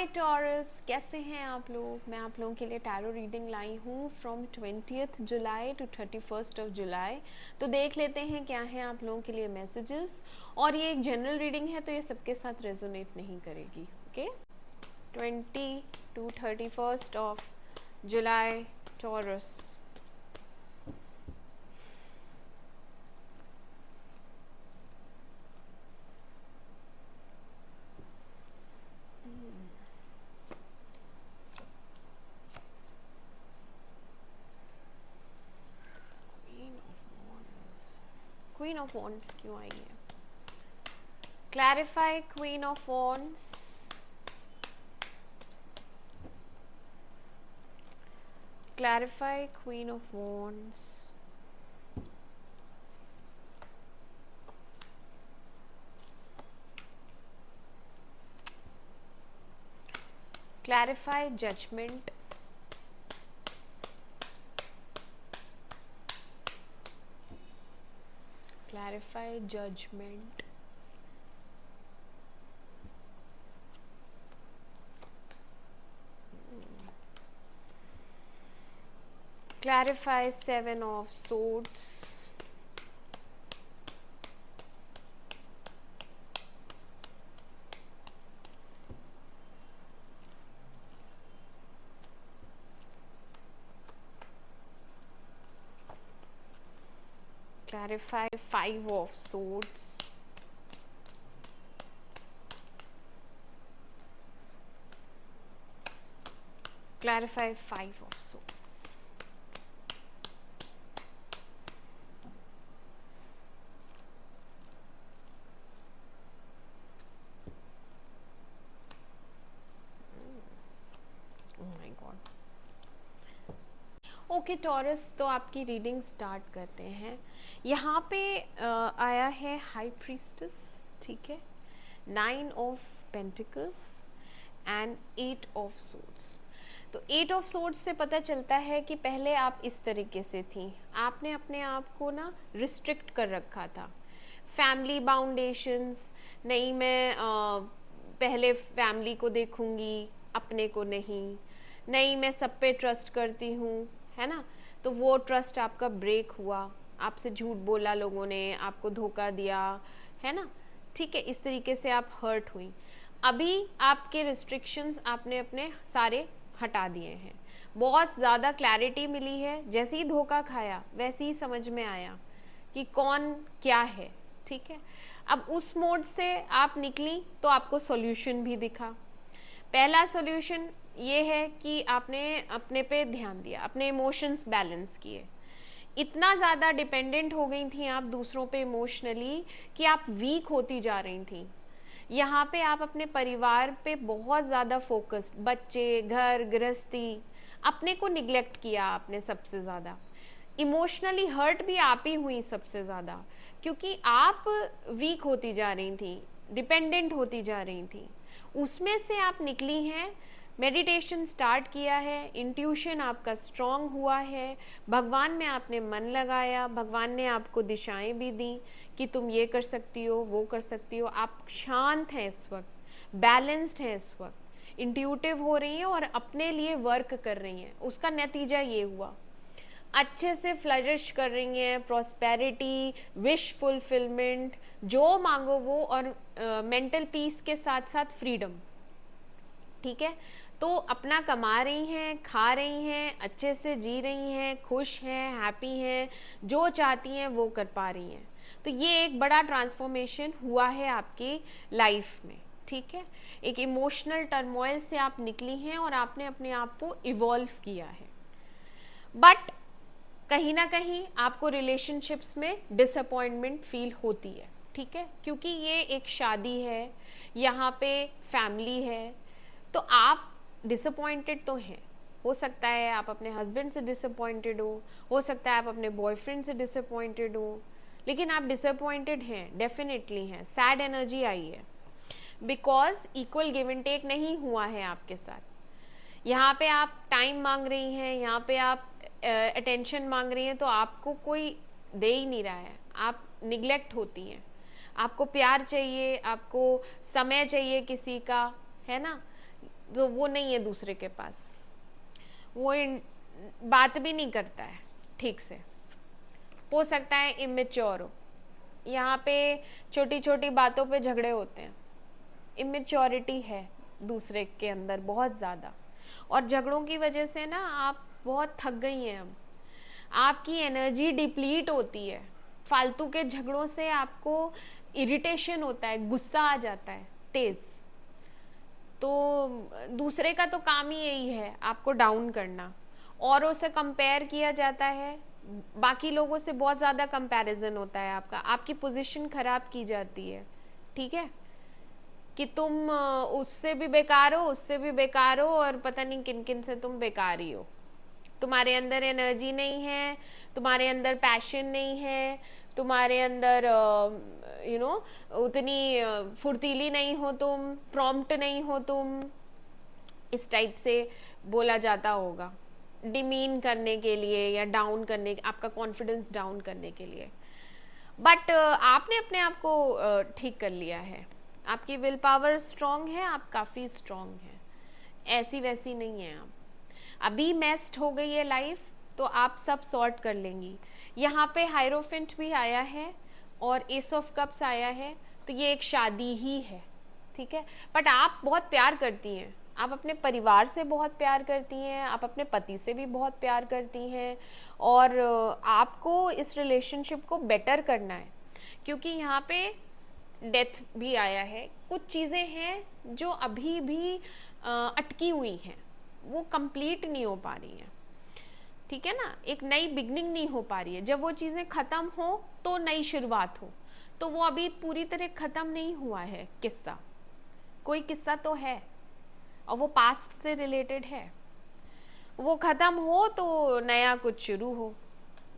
हाय taurus, कैसे हैं आप लोग। मैं आप लोगों के लिए टैरो रीडिंग लाई हूँ फ्रॉम 20th जुलाई टू 31st ऑफ जुलाई। तो देख लेते हैं क्या है आप लोगों के लिए मैसेजेस। और ये एक जनरल रीडिंग है तो ये सबके साथ रेजोनेट नहीं करेगी। ओके, 20 टू 31st ऑफ जुलाई टॉरस। क्वीन ऑफ वॉन्ड्स क्यों आई है? Clarify queen of wands. Clarify queen of wands. Clarify judgment. clarify judgment. Clarify seven of swords. Clarify five of swords. Clarify five of swords. Oh my God. Okay taurus, तो आपकी reading start करते हैं। यहाँ पे आया है high priestess, ठीक है, 9 of pentacles and 8 of swords. तो 8 ऑफ सोर्ड्स से पता चलता है कि पहले आप इस तरीके से थी, आपने अपने आप को ना रिस्ट्रिक्ट कर रखा था। फैमिली बाउंडेशंस, नहीं मैं पहले फैमिली को देखूंगी, अपने को नहीं मैं सब पे ट्रस्ट करती हूँ, है ना। तो वो ट्रस्ट आपका ब्रेक हुआ, आपसे झूठ बोला लोगों ने, आपको धोखा दिया, है ना। ठीक है, इस तरीके से आप हर्ट हुई। अभी आपके रिस्ट्रिक्शंस आपने अपने सारे हटा दिए हैं, बहुत ज़्यादा क्लैरिटी मिली है। जैसे ही धोखा खाया वैसे ही समझ में आया कि कौन क्या है, ठीक है। अब उस मोड से आप निकली तो आपको सॉल्यूशन भी दिखा। पहला सॉल्यूशन ये है कि आपने अपने पे ध्यान दिया, अपने इमोशंस बैलेंस किए। इतना ज़्यादा डिपेंडेंट हो गई थी आप दूसरों पे इमोशनली कि आप वीक होती जा रही थी। यहाँ पे आप अपने परिवार पे बहुत ज़्यादा फोकस्ड, बच्चे, घर गृहस्थी, अपने को निग्लेक्ट किया आपने सबसे ज़्यादा। इमोशनली हर्ट भी आप ही हुई सबसे ज़्यादा, क्योंकि आप वीक होती जा रही थी, डिपेंडेंट होती जा रही थी। उसमें से आप निकली हैं, मेडिटेशन स्टार्ट किया है, इंट्यूशन आपका स्ट्रॉन्ग हुआ है, भगवान में आपने मन लगाया, भगवान ने आपको दिशाएं भी दी कि तुम ये कर सकती हो, वो कर सकती हो। आप शांत हैं इस वक्त, बैलेंस्ड हैं इस वक्त, इंट्यूटिव हो रही हैं और अपने लिए वर्क कर रही हैं। उसका नतीजा ये हुआ, अच्छे से फ्लरिश कर रही हैं, प्रॉस्पेरिटी, विश फुलफिलमेंट, जो मांगो वो, और मेंटल पीस के साथ साथ फ्रीडम, ठीक है। तो अपना कमा रही हैं, खा रही हैं, अच्छे से जी रही हैं, खुश हैं, हैप्पी हैं, जो चाहती हैं वो कर पा रही हैं। तो ये एक बड़ा ट्रांसफॉर्मेशन हुआ है आपकी लाइफ में, ठीक है। एक इमोशनल टर्मोइल से आप निकली हैं और आपने अपने आप को इवॉल्व किया है। बट कहीं ना कहीं आपको रिलेशनशिप्स में डिसअपॉइंटमेंट फील होती है, ठीक है, क्योंकि ये एक शादी है, यहाँ पे फैमिली है, तो आप डिसअपॉइंटेड तो हैं। हो सकता है आप अपने हस्बैंड से डिसअपॉइंटेड हो सकता है आप अपने बॉयफ्रेंड से डिसअपॉइंटेड हो, लेकिन आप डिसअपॉइंटेड हैं, डेफिनेटली हैं। सैड एनर्जी आई है because equal give and take नहीं हुआ है आपके साथ। यहाँ पे आप टाइम मांग रही हैं, यहाँ पे आप अटेंशन मांग रही हैं, तो आपको कोई दे ही नहीं रहा है, आप निग्लेक्ट होती हैं। आपको प्यार चाहिए, आपको समय चाहिए किसी का, है ना। जो वो नहीं है दूसरे के पास, वो बात भी नहीं करता है ठीक से, हो सकता है इमेच्योर हो। यहाँ पे छोटी छोटी बातों पे झगड़े होते हैं, इमेच्योरिटी है दूसरे के अंदर बहुत ज़्यादा, और झगड़ों की वजह से ना आप बहुत थक गई हैं। अब आपकी एनर्जी डिप्लीट होती है, फालतू के झगड़ों से आपको इरिटेशन होता है, गुस्सा आ जाता है तेज। तो दूसरे का तो काम ही यही है आपको डाउन करना, औरों से कंपेयर किया जाता है, बाकी लोगों से बहुत ज़्यादा कंपैरिजन होता है आपका, आपकी पोजीशन खराब की जाती है, ठीक है, कि तुम उससे भी बेकार हो, उससे भी बेकार हो, और पता नहीं किन किन से तुम बेकार ही हो। तुम्हारे अंदर एनर्जी नहीं है, तुम्हारे अंदर पैशन नहीं है, तुम्हारे अंदर उतनी फुर्तीली नहीं हो, तुम प्रॉम्प्ट नहीं हो, तुम इस टाइप से बोला जाता होगा, डिमीन करने के लिए या डाउन करने, आपका कॉन्फिडेंस डाउन करने के लिए। बट आपने अपने आप को ठीक कर लिया है, आपकी विल पावर स्ट्रांग है, आप काफ़ी स्ट्रांग हैं, ऐसी वैसी नहीं है आप। अभी मेस्ड हो गई है लाइफ, तो आप सब सॉर्ट कर लेंगी। यहाँ पे हायरोफेंट भी आया है और एस ऑफ कप्स आया है, तो ये एक शादी ही है, ठीक है। बट आप बहुत प्यार करती हैं, आप अपने परिवार से बहुत प्यार करती हैं, आप अपने पति से भी बहुत प्यार करती हैं, और आपको इस रिलेशनशिप को बेटर करना है, क्योंकि यहाँ पे डेथ भी आया है। कुछ चीज़ें हैं जो अभी भी अटकी हुई हैं, वो कंप्लीट नहीं हो पा रही हैं, ठीक है ना, एक नई बिगनिंग नहीं हो पा रही है। जब वो चीज़ें ख़त्म हो तो नई शुरुआत हो, तो वो अभी पूरी तरह ख़त्म नहीं हुआ है किस्सा, कोई किस्सा तो है और वो पास्ट से रिलेटेड है, वो ख़त्म हो तो नया कुछ शुरू हो,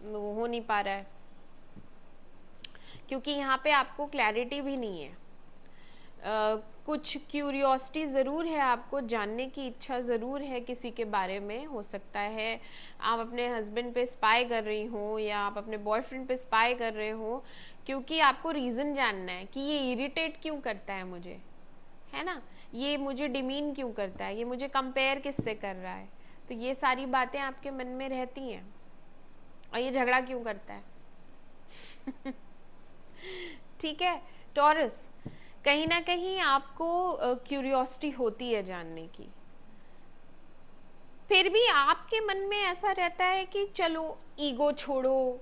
वो हो नहीं पा रहा है, क्योंकि यहाँ पे आपको क्लैरिटी भी नहीं है। कुछ क्यूरियोसिटी ज़रूर है, आपको जानने की इच्छा ज़रूर है किसी के बारे में। हो सकता है आप अपने हस्बैंड पे स्पाई कर रही हो, या आप अपने बॉयफ्रेंड पे स्पाई कर रहे हो, क्योंकि आपको रीज़न जानना है कि ये इरिटेट क्यों करता है मुझे, है ना, ये मुझे डिमीन क्यों करता है, ये मुझे कंपेयर किससे कर रहा है। तो ये सारी बातें आपके मन में रहती हैं, और ये झगड़ा क्यों करता है। ठीक है टॉरस, कहीं ना कहीं आपको क्यूरियोसिटी होती है जानने की, फिर भी आपके मन में ऐसा रहता है कि चलो ईगो छोड़ो,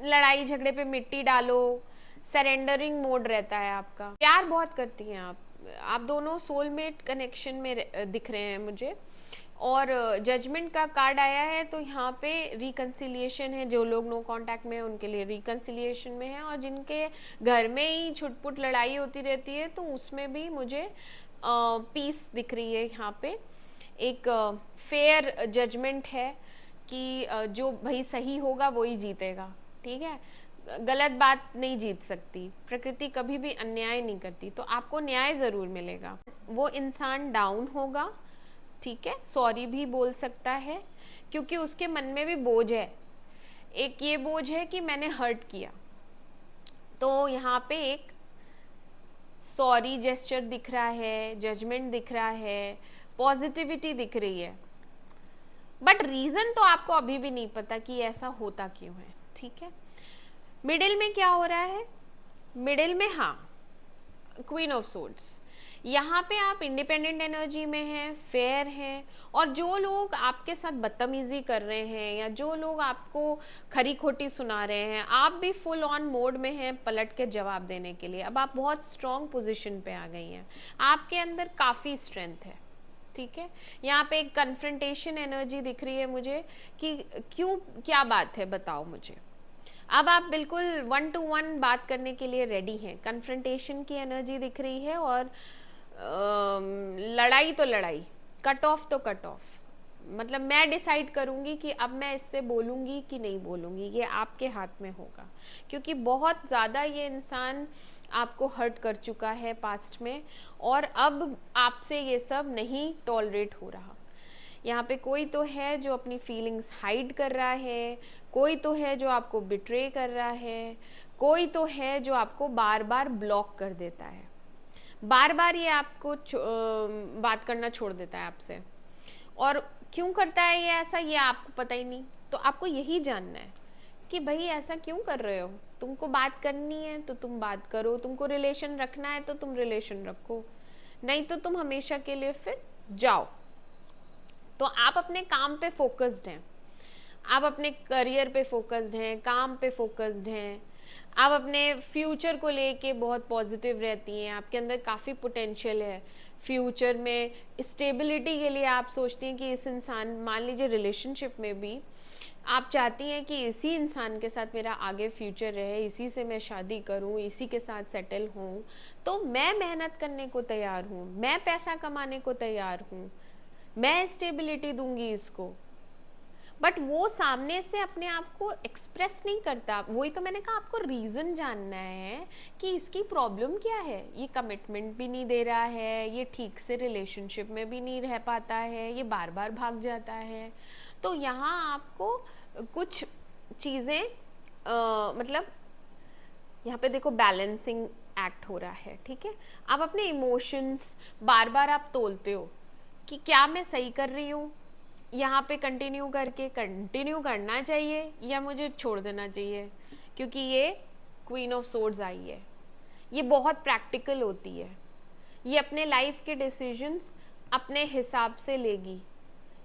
लड़ाई झगड़े पे मिट्टी डालो, सरेंडरिंग मोड रहता है आपका। प्यार बहुत करती हैं आप दोनों सोलमेट कनेक्शन में दिख रहे हैं मुझे, और जजमेंट का कार्ड आया है, तो यहाँ पे रिकन्सिलिएशन है। जो लोग नो कांटेक्ट में हैं उनके लिए रिकन्सिलिएशन में है, और जिनके घर में ही छुटपुट लड़ाई होती रहती है तो उसमें भी मुझे पीस दिख रही है। यहाँ पे एक फेयर जजमेंट है कि जो भाई सही होगा वही जीतेगा, ठीक है, गलत बात नहीं जीत सकती, प्रकृति कभी भी अन्याय नहीं करती, तो आपको न्याय ज़रूर मिलेगा। वो इंसान डाउन होगा, ठीक है, सॉरी भी बोल सकता है, क्योंकि उसके मन में भी बोझ है, एक ये बोझ है कि मैंने हर्ट किया, तो यहाँ पे एक सॉरी जेस्चर दिख रहा है, जजमेंट दिख रहा है, पॉजिटिविटी दिख रही है, बट रीज़न तो आपको अभी भी नहीं पता कि ऐसा होता क्यों है, ठीक है। मिडिल में क्या हो रहा है, मिडिल में हाँ क्वीन ऑफ सोर्ड्स, यहाँ पे आप इंडिपेंडेंट एनर्जी में हैं, फेयर हैं, और जो लोग आपके साथ बदतमीजी कर रहे हैं या जो लोग आपको खरी खोटी सुना रहे हैं, आप भी फुल ऑन मोड में हैं पलट के जवाब देने के लिए। अब आप बहुत स्ट्रॉन्ग पोजीशन पे आ गई हैं, आपके अंदर काफ़ी स्ट्रेंथ है, ठीक है। यहाँ पे एक कन्फ्रंटेशन एनर्जी दिख रही है मुझे कि क्यों, क्या बात है बताओ मुझे। अब आप बिल्कुल 1 to 1 बात करने के लिए रेडी हैं, कन्फ्रंटेशन की एनर्जी दिख रही है, और लड़ाई तो लड़ाई, कट ऑफ तो कट ऑफ, मतलब मैं डिसाइड करूँगी कि अब मैं इससे बोलूँगी कि नहीं बोलूँगी, ये आपके हाथ में होगा, क्योंकि बहुत ज़्यादा ये इंसान आपको हर्ट कर चुका है पास्ट में, और अब आपसे ये सब नहीं टॉलरेट हो रहा। यहाँ पे कोई तो है जो अपनी फीलिंग्स हाइड कर रहा है, कोई तो है जो आपको बिट्रे कर रहा है, कोई तो है जो आपको बार बार ब्लॉक कर देता है। बार बार ये आपको बात करना छोड़ देता है आपसे, और क्यों करता है ये ऐसा, ये आपको पता ही नहीं। तो आपको यही जानना है कि भाई ऐसा क्यों कर रहे हो। तुमको बात करनी है तो तुम बात करो, तुमको रिलेशन रखना है तो तुम रिलेशन रखो, नहीं तो तुम हमेशा के लिए फिर जाओ। तो आप अपने काम पे फोकस्ड हैं, आप अपने करियर पे फोकस्ड हैं, काम पे फोकस्ड हैं, आप अपने फ्यूचर को लेके बहुत पॉजिटिव रहती हैं, आपके अंदर काफ़ी पोटेंशियल है। फ्यूचर में स्टेबिलिटी के लिए आप सोचती हैं कि इस इंसान, मान लीजिए रिलेशनशिप में भी आप चाहती हैं कि इसी इंसान के साथ मेरा आगे फ्यूचर रहे, इसी से मैं शादी करूं, इसी के साथ सेटल हूं, तो मैं मेहनत करने को तैयार हूं, मैं पैसा कमाने को तैयार हूं, मैं स्टेबिलिटी दूंगी इसको। बट वो सामने से अपने आप को एक्सप्रेस नहीं करता। वही तो मैंने कहा, आपको रीज़न जानना है कि इसकी प्रॉब्लम क्या है। ये कमिटमेंट भी नहीं दे रहा है, ये ठीक से रिलेशनशिप में भी नहीं रह पाता है, ये बार बार भाग जाता है। तो यहाँ आपको कुछ चीज़ें मतलब यहाँ पे देखो बैलेंसिंग एक्ट हो रहा है, ठीक है। आप अपने इमोशंस बार बार आप तोलते हो कि क्या मैं सही कर रही हूँ, यहाँ पे कंटिन्यू कंटिन्यू करना चाहिए या मुझे छोड़ देना चाहिए, क्योंकि ये क्वीन ऑफ सोर्ड्स आई है, ये बहुत प्रैक्टिकल होती है, ये अपने लाइफ के डिसीजंस अपने हिसाब से लेगी,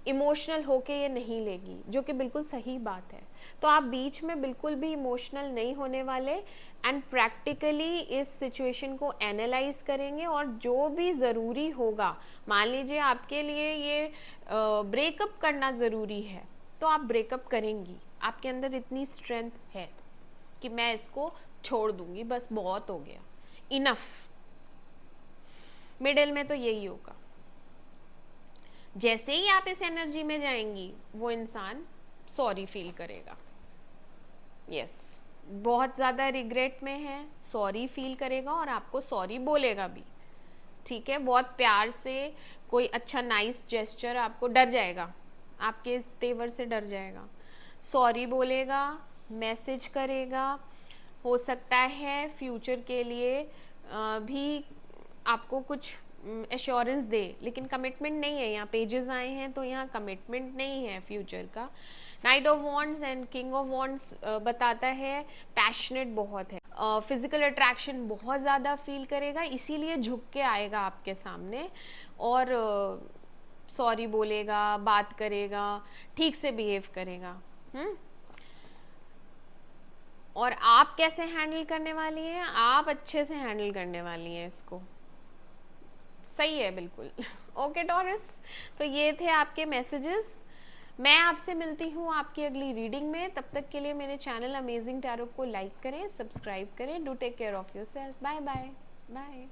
इमोशनल होके ये नहीं लेगी, जो कि बिल्कुल सही बात है। तो आप बीच में बिल्कुल भी इमोशनल नहीं होने वाले एंड प्रैक्टिकली इस सिचुएशन को एनालाइज करेंगे, और जो भी ज़रूरी होगा, मान लीजिए आपके लिए ये ब्रेकअप करना ज़रूरी है तो आप ब्रेकअप करेंगी। आपके अंदर इतनी स्ट्रेंथ है कि मैं इसको छोड़ दूंगी, बस बहुत हो गया, इनफ। मिडिल में तो यही होगा, जैसे ही आप इस एनर्जी में जाएंगी वो इंसान सॉरी फील करेगा। यस, बहुत ज़्यादा रिग्रेट में है, सॉरी फील करेगा और आपको सॉरी बोलेगा भी, ठीक है। बहुत प्यार से कोई अच्छा नाइस जेस्चर, आपको डर जाएगा, आपके इस तेवर से डर जाएगा, सॉरी बोलेगा, मैसेज करेगा, हो सकता है फ्यूचर के लिए भी आपको कुछ एश्योरेंस दे, लेकिन कमिटमेंट नहीं है। यहाँ पेजेस आए हैं तो यहाँ कमिटमेंट नहीं है फ्यूचर का। Night of wands and king of wands बताता है पैशनेट बहुत है, फिजिकल अट्रैक्शन बहुत ज़्यादा फील करेगा, इसीलिए झुक के आएगा आपके सामने और सॉरी बोलेगा, बात करेगा, ठीक से बिहेव करेगा। और आप कैसे हैंडल करने वाली हैं? आप अच्छे से हैंडल करने वाली हैं इसको, सही है बिल्कुल। ओके टॉरस, तो ये थे आपके मैसेजेस। मैं आपसे मिलती हूँ आपकी अगली रीडिंग में। तब तक के लिए मेरे चैनल अमेजिंग टैरो को लाइक करें, सब्सक्राइब करें। Do take care of yourself. Bye bye bye.